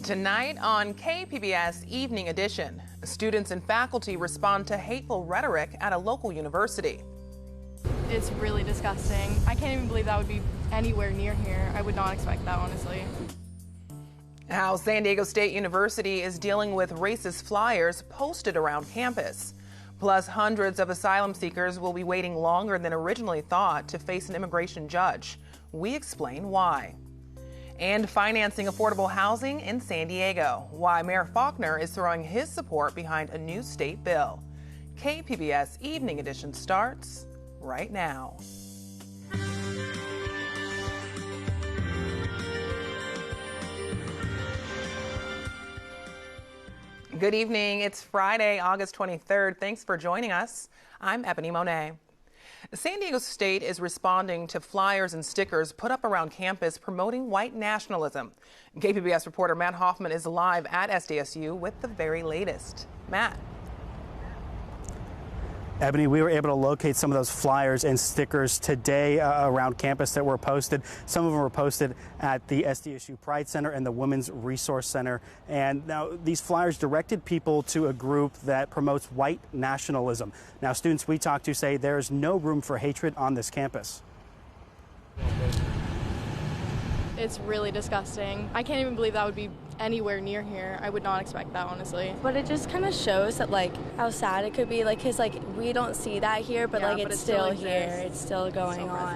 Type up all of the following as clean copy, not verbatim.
Tonight on KPBS Evening Edition, students and faculty respond to hateful rhetoric at a local university. It's really disgusting. I can't even believe that would be anywhere near here. I would not expect that, honestly. How San Diego State University is dealing with racist flyers posted around campus. Plus, hundreds of asylum seekers will be waiting longer than originally thought to face an immigration judge. We explain why. And financing affordable housing in San Diego. Why Mayor Faulconer is throwing his support behind a new state bill. KPBS Evening Edition starts right now. Good evening. It's Friday, August 23rd. Thanks for joining us. I'm Ebony Monet. San Diego State is responding to flyers and stickers put up around campus promoting white nationalism. KPBS reporter Matt Hoffman is live at SDSU with the very latest. Matt. Ebony, we were able to locate some of those flyers and stickers today around campus that were posted. Some of them were posted at the SDSU Pride Center and the Women's Resource Center. And now these flyers directed people to a group that promotes white nationalism. Now, students we talked to say there is no room for hatred on this campus. It's really disgusting. I can't even believe that would be anywhere near here. I would not expect that, honestly. But it just kind of shows that, like, how sad it could be. Like, cause like we don't see that here, but like it's still here. It's still going on.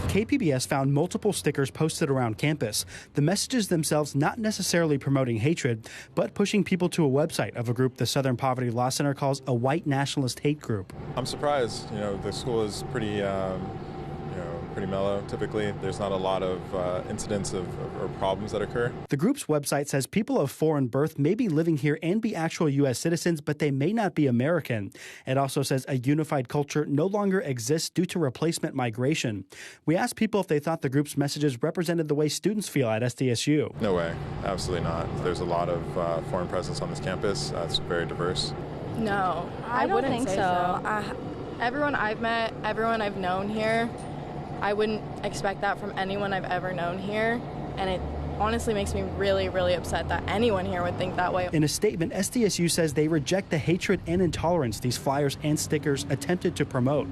KPBS found multiple stickers posted around campus. The messages themselves not necessarily promoting hatred, but pushing people to a website of a group the Southern Poverty Law Center calls a white nationalist hate group. I'm surprised. The school is pretty mellow. Typically, there's not a lot of incidents or problems that occur. The group's website says people of foreign birth may be living here and be actual U.S. citizens, but they may not be American. It also says a unified culture no longer exists due to replacement migration. We asked people if they thought the group's messages represented the way students feel at SDSU. No way. Absolutely not. There's a lot of foreign presence on this campus. It's very diverse. No, I wouldn't think so. Everyone I've met, everyone I've known here, I wouldn't expect that from anyone I've ever known here, and it honestly makes me really, really upset that anyone here would think that way. In a statement, SDSU says they reject the hatred and intolerance these flyers and stickers attempted to promote.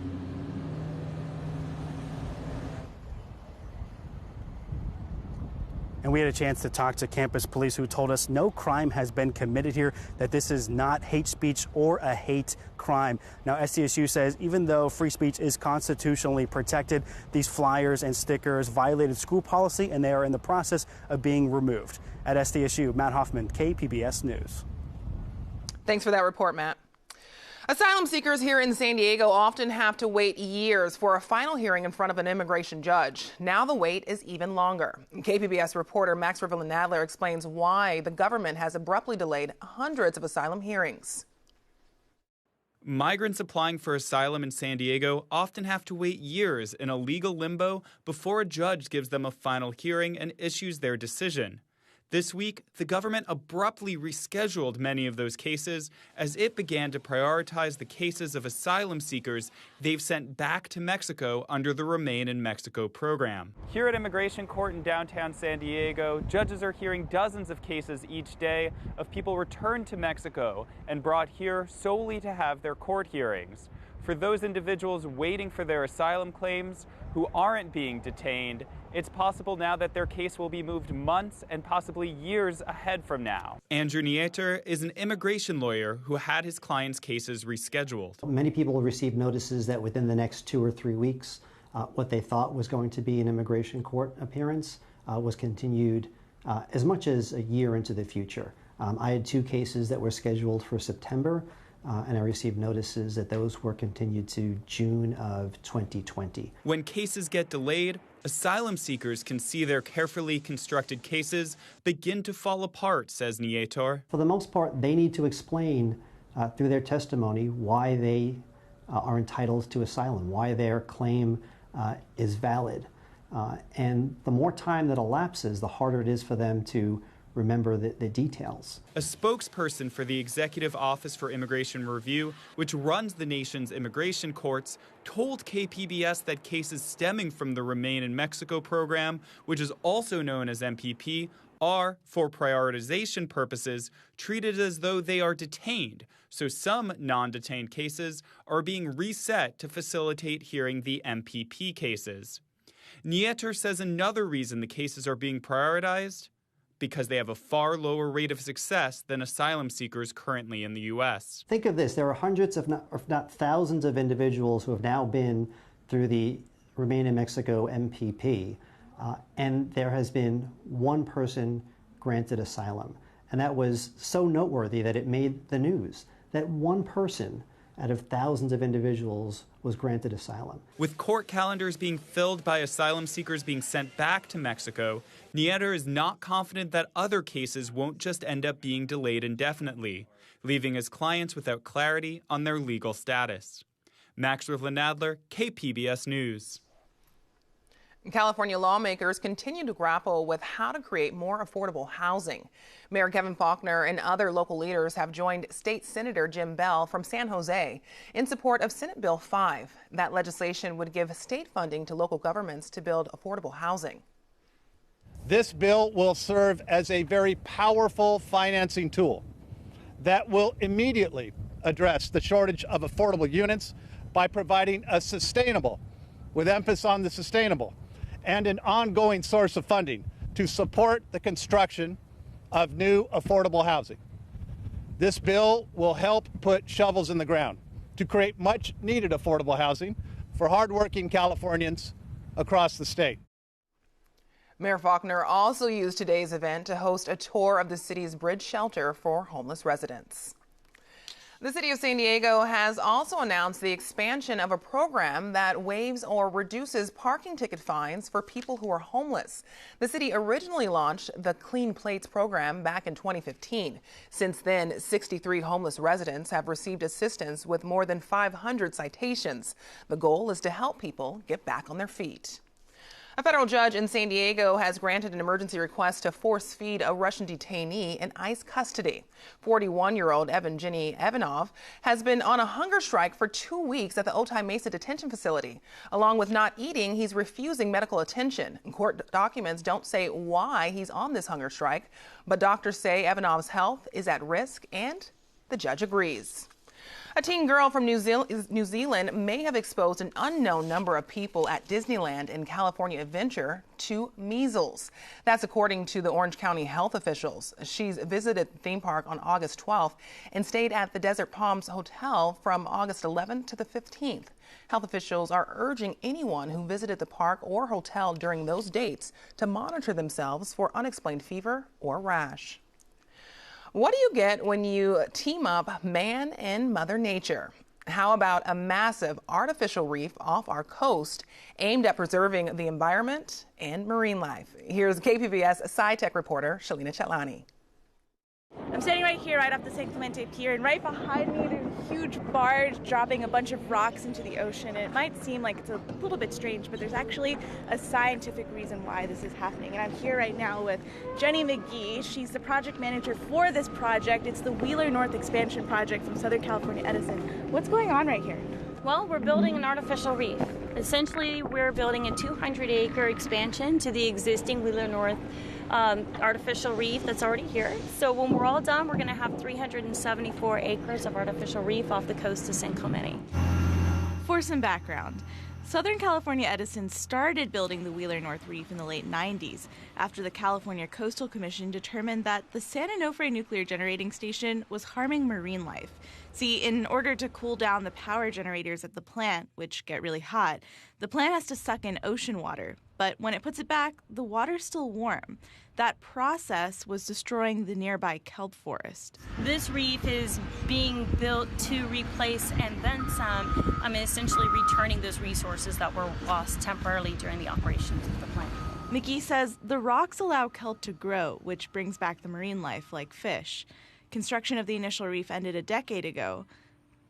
And we had a chance to talk to campus police who told us no crime has been committed here, that this is not hate speech or a hate crime. Now, SDSU says even though free speech is constitutionally protected, these flyers and stickers violated school policy and they are in the process of being removed. At SDSU, Matt Hoffman, KPBS News. Thanks for that report, Matt. Asylum seekers here in San Diego often have to wait years for a final hearing in front of an immigration judge. Now the wait is even longer. KPBS reporter Max Riverland-Nadler explains why the government has abruptly delayed hundreds of asylum hearings. Migrants applying for asylum in San Diego often have to wait years in a legal limbo before a judge gives them a final hearing and issues their decision. This week, the government abruptly rescheduled many of those cases as it began to prioritize the cases of asylum seekers they've sent back to Mexico under the Remain in Mexico program. Here at Immigration Court in downtown San Diego, judges are hearing dozens of cases each day of people returned to Mexico and brought here solely to have their court hearings. For those individuals waiting for their asylum claims who aren't being detained, it's possible now that their case will be moved months and possibly years ahead from now. Andrew Nieter is an immigration lawyer who had his clients' cases rescheduled. Many people will receive notices that within the next 2 or 3 weeks, what they thought was going to be an immigration court appearance was continued as much as a year into the future. I had 2 cases that were scheduled for September, and I received notices that those were continued to June of 2020. When cases get delayed, asylum seekers can see their carefully constructed cases begin to fall apart, says Nietor. For the most part, they need to explain through their testimony why they are entitled to asylum, why their claim is valid. And the more time that elapses, the harder it is for them to remember the details. A spokesperson for the Executive Office for Immigration Review, which runs the nation's immigration courts, told KPBS that cases stemming from the Remain in Mexico program, which is also known as MPP, are, for prioritization purposes, treated as though they are detained. So some non-detained cases are being reset to facilitate hearing the MPP cases. Nieter says another reason the cases are being prioritized, because they have a far lower rate of success than asylum seekers currently in the U.S. Think of this. There are hundreds, if not thousands, of individuals who have now been through the Remain in Mexico MPP, and there has been one person granted asylum. And that was so noteworthy that it made the news, that one person out of thousands of individuals was granted asylum. With court calendars being filled by asylum seekers being sent back to Mexico, Nieter is not confident that other cases won't just end up being delayed indefinitely, leaving his clients without clarity on their legal status. Max Rivlin-Nadler, KPBS News. California lawmakers continue to grapple with how to create more affordable housing. Mayor Kevin Faulconer and other local leaders have joined State Senator Jim Bell from San Jose in support of Senate Bill 5. That legislation would give state funding to local governments to build affordable housing. This bill will serve as a very powerful financing tool that will immediately address the shortage of affordable units by providing a sustainable, with emphasis on the sustainable, and an ongoing source of funding to support the construction of new affordable housing. This bill will help put shovels in the ground to create much needed affordable housing for hardworking Californians across the state. Mayor Faulconer also used today's event to host a tour of the city's bridge shelter for homeless residents. The city of San Diego has also announced the expansion of a program that waives or reduces parking ticket fines for people who are homeless. The city originally launched the Clean Plates program back in 2015. Since then, 63 homeless residents have received assistance with more than 500 citations. The goal is to help people get back on their feet. A federal judge in San Diego has granted an emergency request to force feed a Russian detainee in ICE custody. 41-year-old Evgeny Ivanov has been on a hunger strike for 2 weeks at the Otay Mesa detention facility. Along with not eating, he's refusing medical attention. Court documents don't say why he's on this hunger strike, but doctors say Ivanov's health is at risk, and the judge agrees. A teen girl from New Zealand may have exposed an unknown number of people at Disneyland in California Adventure to measles. That's according to the Orange County health officials. She's visited the theme park on August 12th and stayed at the Desert Palms Hotel from August 11th to the 15th. Health officials are urging anyone who visited the park or hotel during those dates to monitor themselves for unexplained fever or rash. What do you get when you team up man and Mother Nature? How about a massive artificial reef off our coast aimed at preserving the environment and marine life? Here's KPBS SciTech reporter Shalina Chatlani. I'm standing right here, right off the San Clemente Pier, and right behind me there's a huge barge dropping a bunch of rocks into the ocean. And it might seem like it's a little bit strange, but there's actually a scientific reason why this is happening. And I'm here right now with Jenny McGee. She's the project manager for this project. It's the Wheeler North Expansion Project from Southern California Edison. What's going on right here? Well, we're building an artificial reef. Essentially, we're building a 200-acre expansion to the existing Wheeler North artificial reef that's already here. So when we're all done, we're going to have 374 acres of artificial reef off the coast of San Clemente. For some background, Southern California Edison started building the Wheeler North Reef in the late 90s after the California Coastal Commission determined that the San Onofre nuclear generating station was harming marine life. See, in order to cool down the power generators at the plant, which get really hot, the plant has to suck in ocean water. But when it puts it back, the water's still warm. That process was destroying the nearby kelp forest. This reef is being built to replace and then some, essentially returning those resources that were lost temporarily during the operations of the plant. McGee says the rocks allow kelp to grow, which brings back the marine life like fish. Construction of the initial reef ended a decade ago,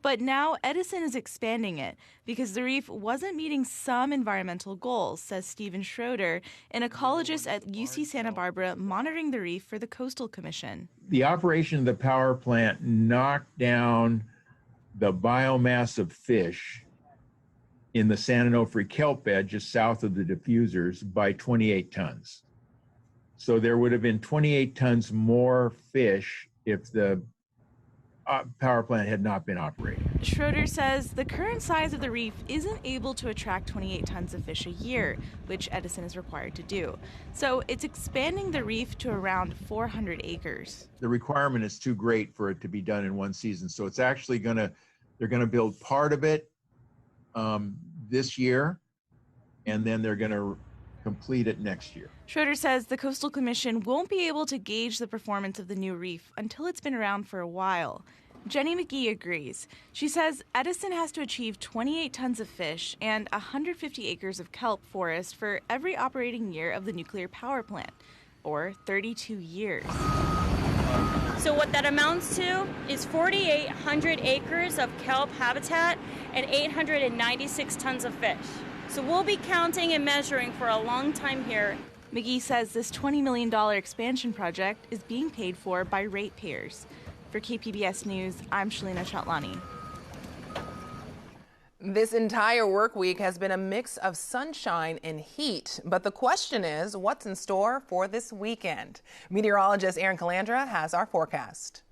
But now Edison is expanding it because the reef wasn't meeting some environmental goals, says Stephen Schroeder, an ecologist at UC Santa Barbara monitoring the reef for the Coastal Commission. The operation of the power plant knocked down the biomass of fish in the San Onofre kelp bed just south of the diffusers by 28 tons. So there would have been 28 tons more fish if the power plant had not been operating. Schroeder says the current size of the reef isn't able to attract 28 tons of fish a year, which Edison is required to do. So it's expanding the reef to around 400 acres. The requirement is too great for it to be done in one season. So it's actually they're gonna build part of it this year, and then they're gonna complete it next year. Schroeder says the Coastal Commission won't be able to gauge the performance of the new reef until it's been around for a while. Jenny McGee agrees. She says Edison has to achieve 28 tons of fish and 150 acres of kelp forest for every operating year of the nuclear power plant, or 32 years. So what that amounts to is 4,800 acres of kelp habitat and 896 tons of fish. So we'll be counting and measuring for a long time here. McGee says this $20 million expansion project is being paid for by ratepayers. For KPBS News, I'm Shalina Chatlani. This entire work week has been a mix of sunshine and heat, but the question is, what's in store for this weekend? Meteorologist Erin Calandra has our forecast.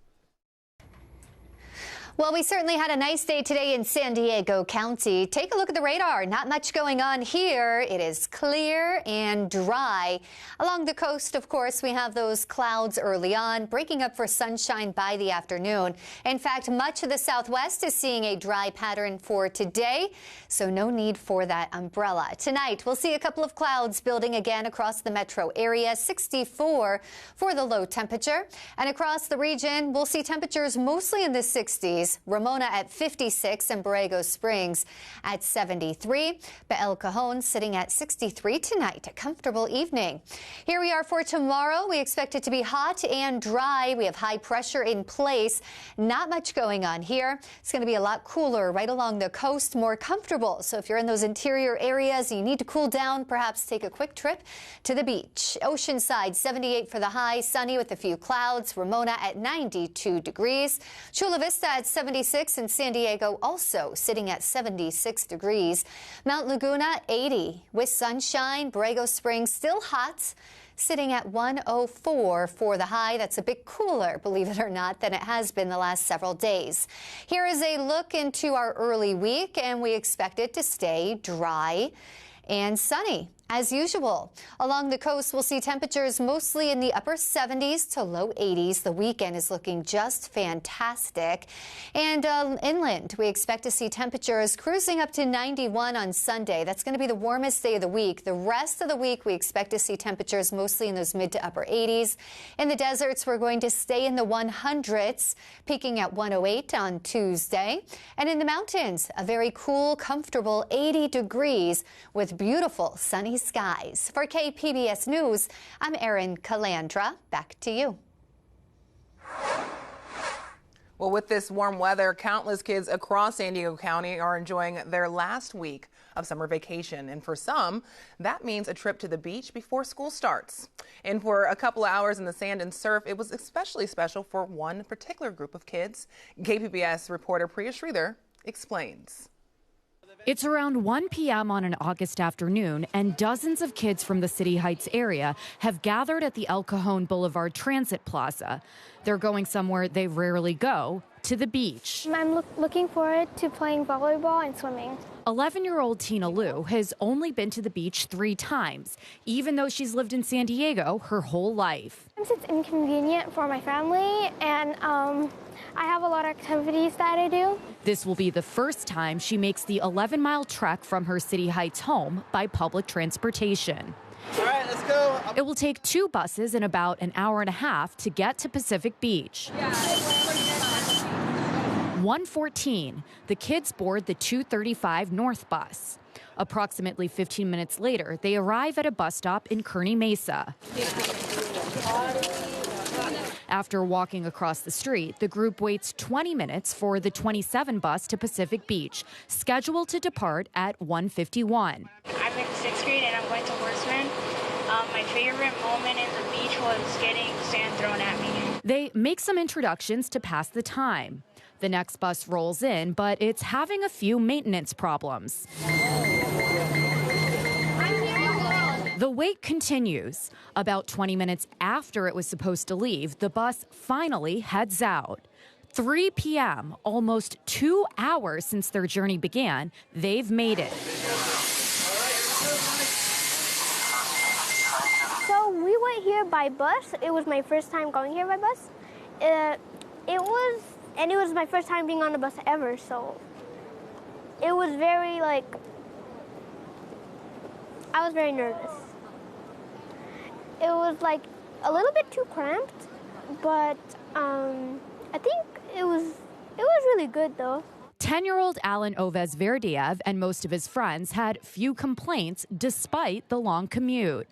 Well, we certainly had a nice day today in San Diego County. Take a look at the radar. Not much going on here. It is clear and dry. Along the coast, of course, we have those clouds early on, breaking up for sunshine by the afternoon. In fact, much of the southwest is seeing a dry pattern for today, so no need for that umbrella. Tonight, we'll see a couple of clouds building again across the metro area, 64 for the low temperature. And across the region, we'll see temperatures mostly in the 60s. Ramona at 56 and Borrego Springs at 73. But El Cajon sitting at 63 tonight. A comfortable evening. Here we are for tomorrow. We expect it to be hot and dry. We have high pressure in place. Not much going on here. It's going to be a lot cooler right along the coast, more comfortable. So if you're in those interior areas and you need to cool down, perhaps take a quick trip to the beach. Oceanside 78 for the high, sunny with a few clouds. Ramona at 92 degrees. Chula Vista at 76 and San Diego also sitting at 76 degrees. Mount Laguna 80 with sunshine. Borrego Springs still hot, sitting at 104 for the high. That's a bit cooler, believe it or not, than it has been the last several days. Here is a look into our early week, and we expect it to stay dry and sunny. As usual, along the coast, we'll see temperatures mostly in the upper 70s to low 80s. The weekend is looking just fantastic. And inland, we expect to see temperatures cruising up to 91 on Sunday. That's going to be the warmest day of the week. The rest of the week, we expect to see temperatures mostly in those mid to upper 80s. In the deserts, we're going to stay in the 100s, peaking at 108 on Tuesday. And in the mountains, a very cool, comfortable 80 degrees with beautiful sunny skies. For KPBS News, I'm Erin Calandra. Back to you. Well, with this warm weather, countless kids across San Diego County are enjoying their last week of summer vacation. And for some, that means a trip to the beach before school starts. And for a couple of hours in the sand and surf, it was especially special for one particular group of kids. KPBS reporter Priya Sridhar explains. It's around 1 p.m. on an August afternoon, and dozens of kids from the City Heights area have gathered at the El Cajon Boulevard Transit Plaza. They're going somewhere they rarely go, to the beach. I'm looking forward to playing volleyball and swimming. 11-year-old Tina Liu has only been to the beach 3 times, even though she's lived in San Diego her whole life. It's inconvenient for my family, and I have a lot of activities that I do. This will be the first time she makes the 11-mile trek from her City Heights home by public transportation. All right, let's go. It will take 2 buses and about an hour and a half to get to Pacific Beach. 1:14, the kids board the 235 North bus. Approximately 15 minutes later, they arrive at a bus stop in Kearny Mesa. After walking across the street, the group waits 20 minutes for the 27 bus to Pacific Beach, scheduled to depart at 1:51. I'm in 6th grade and I'm going to Horseman. My favorite moment in the beach was getting sand thrown at me. They make some introductions to pass the time. The next bus rolls in, but it's having a few maintenance problems. The wait continues. About 20 minutes after it was supposed to leave, the bus finally heads out. 3 p.m., almost 2 hours since their journey began, they've made it. So we went here by bus. It was my first time going here by bus. It was my first time being on a bus ever, so it was very, I was very nervous. It was a little bit too cramped, but I think it was really good though. 10-year-old Alan Ovez Verdiev and most of his friends had few complaints despite the long commute.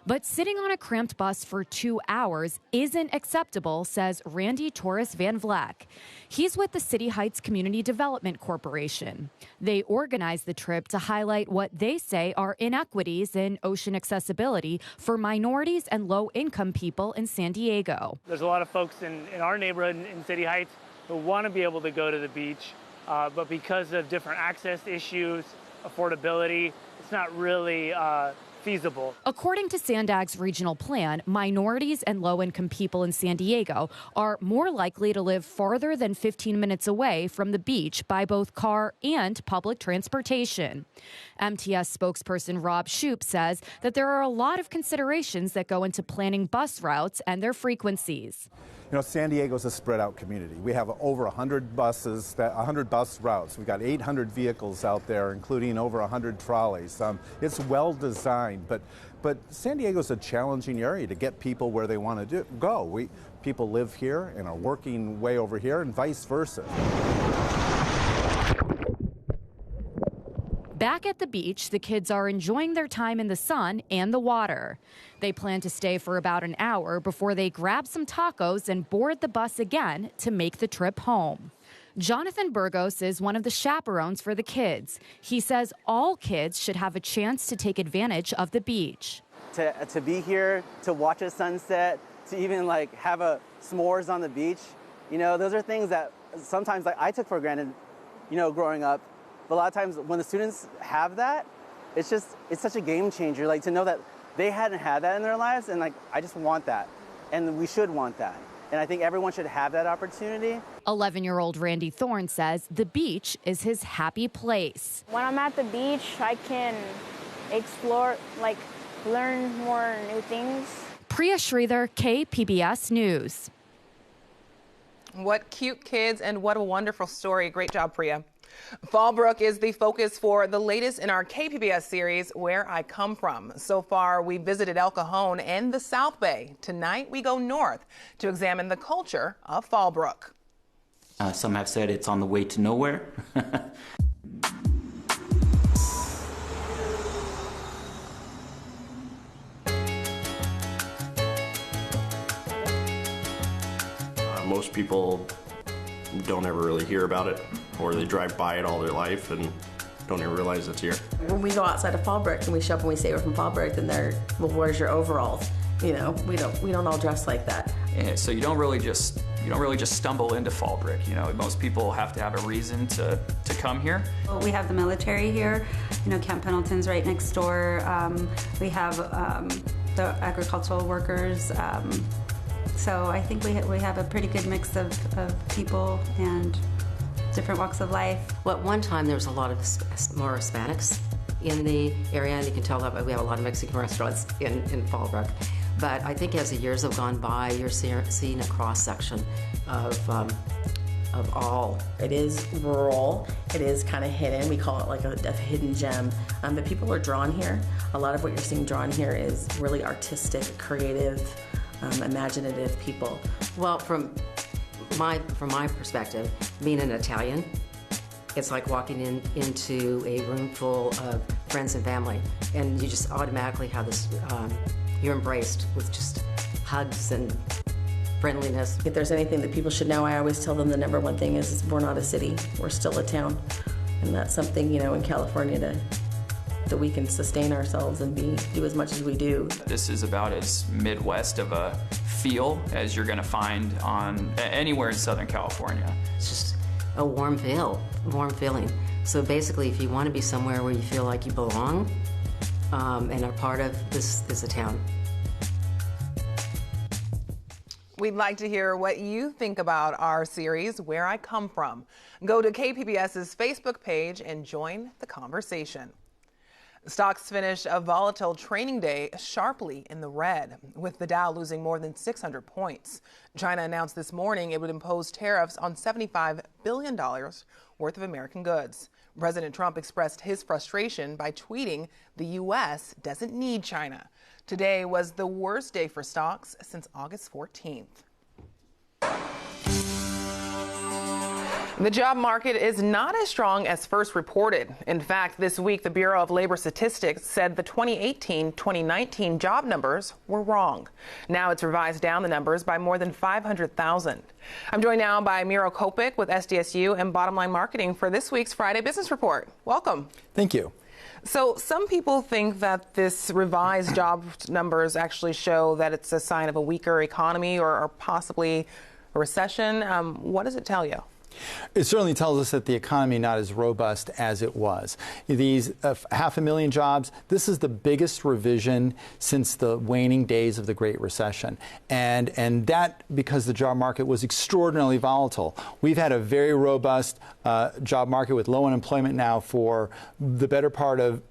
But sitting on a cramped bus for 2 hours isn't acceptable, says Randy Torres Van Vleck. He's with the City Heights Community Development Corporation. They organized the trip to highlight what they say are inequities in ocean accessibility for minorities and low-income people in San Diego. There's a lot of folks in our neighborhood in City Heights who want to be able to go to the beach, but because of different access issues, affordability, it's not really feasible. According to Sandag's regional plan, minorities and low-income people in San Diego are more likely to live farther than 15 minutes away from the beach by both car and public transportation. MTS spokesperson Rob Shoup says that there are a lot of considerations that go into planning bus routes and their frequencies. You know, San Diego's a spread out community. We have over 100 buses, 100 bus routes. We've got 800 vehicles out there, including over 100 trolleys. It's well designed, but San Diego's a challenging area to get people where they want to go. People live here and are working way over here, and vice versa. Back at the beach, the kids are enjoying their time in the sun and the water. They plan to stay for about an hour before they grab some tacos and board the bus again to make the trip home. Jonathan Burgos is one of the chaperones for the kids. He says all kids should have a chance to take advantage of the beach. To be here, to watch a sunset, to even have a s'mores on the beach, those are things that sometimes I took for granted, growing up. But a lot of times when the students have that, it's such a game changer, to know that they hadn't had that in their lives, and I just want that. And we should want that. And I think everyone should have that opportunity. 11-year-old Randy Thorne says the beach is his happy place. When I'm at the beach, I can explore, learn more new things. Priya Sridhar, KPBS News. What cute kids and what a wonderful story. Great job, Priya. Fallbrook is the focus for the latest in our KPBS series, Where I Come From. So far, we visited El Cajon and the South Bay. Tonight, we go north to examine the culture of Fallbrook. Some have said it's on the way to nowhere. Most people don't ever really hear about it, or they drive by it all their life and don't even realize it's here. When we go outside of Fallbrook and we show up and we say we're from Fallbrook, then they're, well, where's your overalls? We don't all dress like that. Yeah, so you don't really just stumble into Fallbrook. Most people have to have a reason to come here. Well, we have the military here. Camp Pendleton's right next door. We have the agricultural workers. So I think we have a pretty good mix of people and different walks of life. Well, at one time there was a lot of more Hispanics in the area, and you can tell that we have a lot of Mexican restaurants in Fallbrook. But I think as the years have gone by, you're seeing a cross-section of all. It is rural. It is kind of hidden. We call it like a hidden gem. But people are drawn here. A lot of what you're seeing drawn here is really artistic, creative, imaginative people. Well, from my perspective, being an Italian, it's like walking into a room full of friends and family, and you just automatically have this, you're embraced with just hugs and friendliness. If there's anything that people should know, I always tell them the number one thing is we're not a city, we're still a town. And that's something, you know, in California that we can sustain ourselves and do as much as we do. This is about as Midwest of a feel as you're going to find on anywhere in Southern California. It's just a warm feeling. So basically, if you want to be somewhere where you feel like you belong and are part of, this is a town. We'd like to hear what you think about our series, Where I Come From. Go to KPBS's Facebook page and join the conversation. Stocks finished a volatile trading day sharply in the red, with the Dow losing more than 600 points. China announced this morning it would impose tariffs on $75 billion worth of American goods. President Trump expressed his frustration by tweeting the U.S. doesn't need China. Today was the worst day for stocks since August 14th. The job market is not as strong as first reported. In fact, this week, the Bureau of Labor Statistics said the 2018-2019 job numbers were wrong. Now it's revised down the numbers by more than 500,000. I'm joined now by Miro Kopik with SDSU and Bottom Line Marketing for this week's Friday Business Report. Welcome. Thank you. So some people think that this revised job numbers actually show that it's a sign of a weaker economy or possibly a recession. What does it tell you? It certainly tells us that the economy not as robust as it was. These 500,000 jobs, this is the biggest revision since the waning days of the Great Recession. And that because the job market was extraordinarily volatile. We've had a very robust job market with low unemployment now for the better part of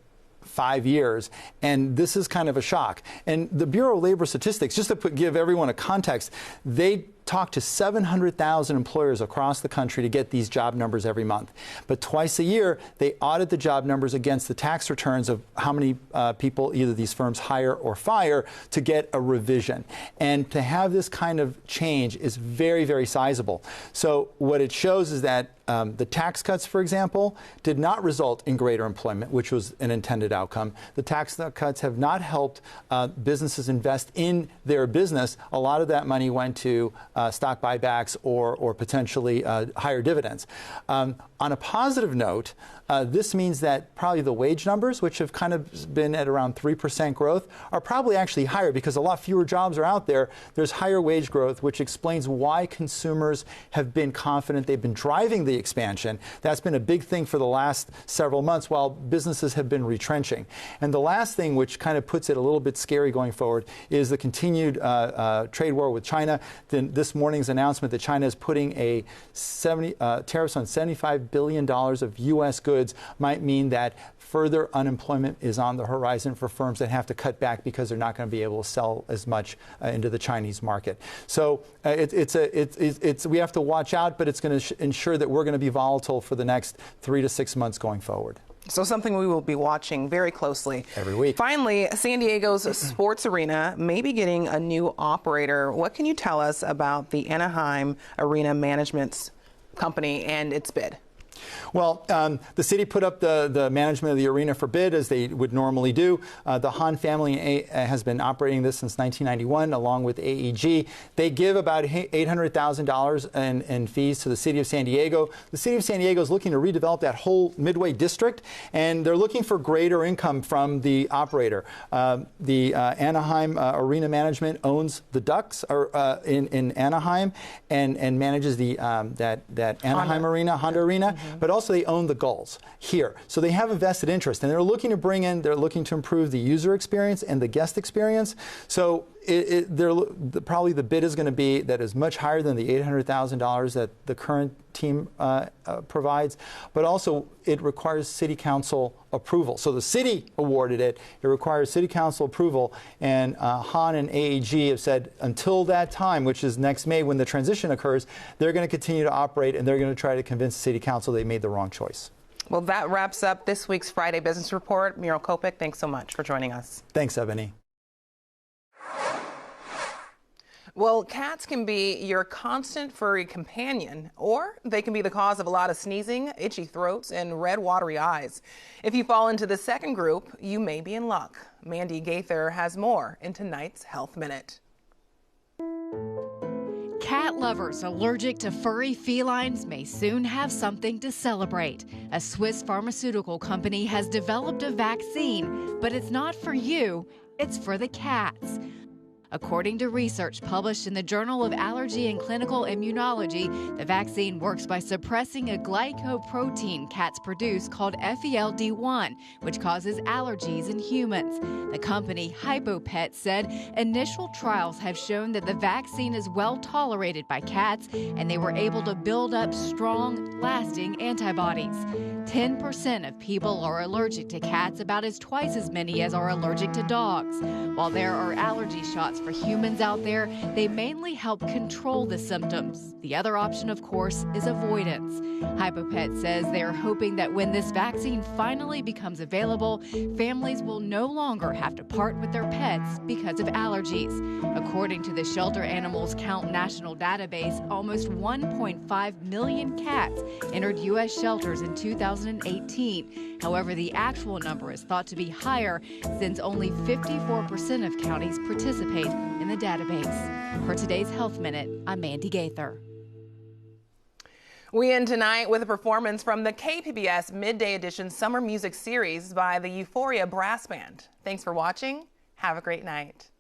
5 years, and this is kind of a shock. And the Bureau of Labor Statistics, just to give everyone a context, they talk to 700,000 employers across the country to get these job numbers every month. But twice a year, they audit the job numbers against the tax returns of how many people either these firms hire or fire to get a revision. And to have this kind of change is very, very sizable. So what it shows is that the tax cuts, for example, did not result in greater employment, which was an intended outcome. The tax cuts have not helped businesses invest in their business. A lot of that money went to stock buybacks or potentially higher dividends. On a positive note, this means that probably the wage numbers, which have kind of been at around 3% growth, are probably actually higher because a lot fewer jobs are out there. There's higher wage growth, which explains why consumers have been confident. They've been driving the expansion. That's been a big thing for the last several months while businesses have been retrenching. And the last thing, which kind of puts it a little bit scary going forward, is the continued trade war with China. This morning's announcement that China is putting a tariffs on $75 billion of U.S. goods might mean that further unemployment is on the horizon for firms that have to cut back because they're not going to be able to sell as much into the Chinese market. So we have to watch out, but it's going to ensure that we're going to be volatile for the next 3 to 6 months going forward. So something we will be watching very closely. Every week. Finally, San Diego's sports arena may be getting a new operator. What can you tell us about the Anaheim Arena Management Company and its bid? Well, the city put up the management of the arena for bid, as they would normally do. The Han family has been operating this since 1991, along with AEG. They give about $800,000 in fees to the city of San Diego. The city of San Diego is looking to redevelop that whole Midway district, and they're looking for greater income from the operator. The Anaheim Arena Management owns the Ducks in Anaheim and manages that Anaheim Arena, Honda Arena. But also they own the Gulls here. So they have a vested interest, and they're looking to improve the user experience and the guest experience. So probably the bid is going to be that is much higher than the $800,000 that the current team provides, but also it requires city council approval. So the city awarded it. It requires city council approval, and Han and AEG have said until that time, which is next May when the transition occurs, they're going to continue to operate, and they're going to try to convince the city council they made the wrong choice. Well, that wraps up this week's Friday Business Report. Miro Kopik, thanks so much for joining us. Thanks, Ebony. Well, cats can be your constant furry companion, or they can be the cause of a lot of sneezing, itchy throats, and red, watery eyes. If you fall into the second group, you may be in luck. Mandy Gaither has more in tonight's Health Minute. Cat lovers allergic to furry felines may soon have something to celebrate. A Swiss pharmaceutical company has developed a vaccine, but it's not for you, it's for the cats. According to research published in the Journal of Allergy and Clinical Immunology, the vaccine works by suppressing a glycoprotein cats produce called FELD1, which causes allergies in humans. The company Hypopet said initial trials have shown that the vaccine is well tolerated by cats, and they were able to build up strong, lasting antibodies. 10% of people are allergic to cats, about twice as many as are allergic to dogs. While there are allergy shots for humans out there, they mainly help control the symptoms. The other option, of course, is avoidance. Hypopet says they are hoping that when this vaccine finally becomes available, families will no longer have to part with their pets because of allergies. According to the Shelter Animals Count national database, almost 1.5 million cats entered U.S. shelters in 2018. However, the actual number is thought to be higher since only 54% of counties participate in the database. For today's Health Minute, I'm Mandy Gaither. We end tonight with a performance from the KPBS Midday Edition Summer Music Series by the Euphoria Brass Band. Thanks for watching. Have a great night.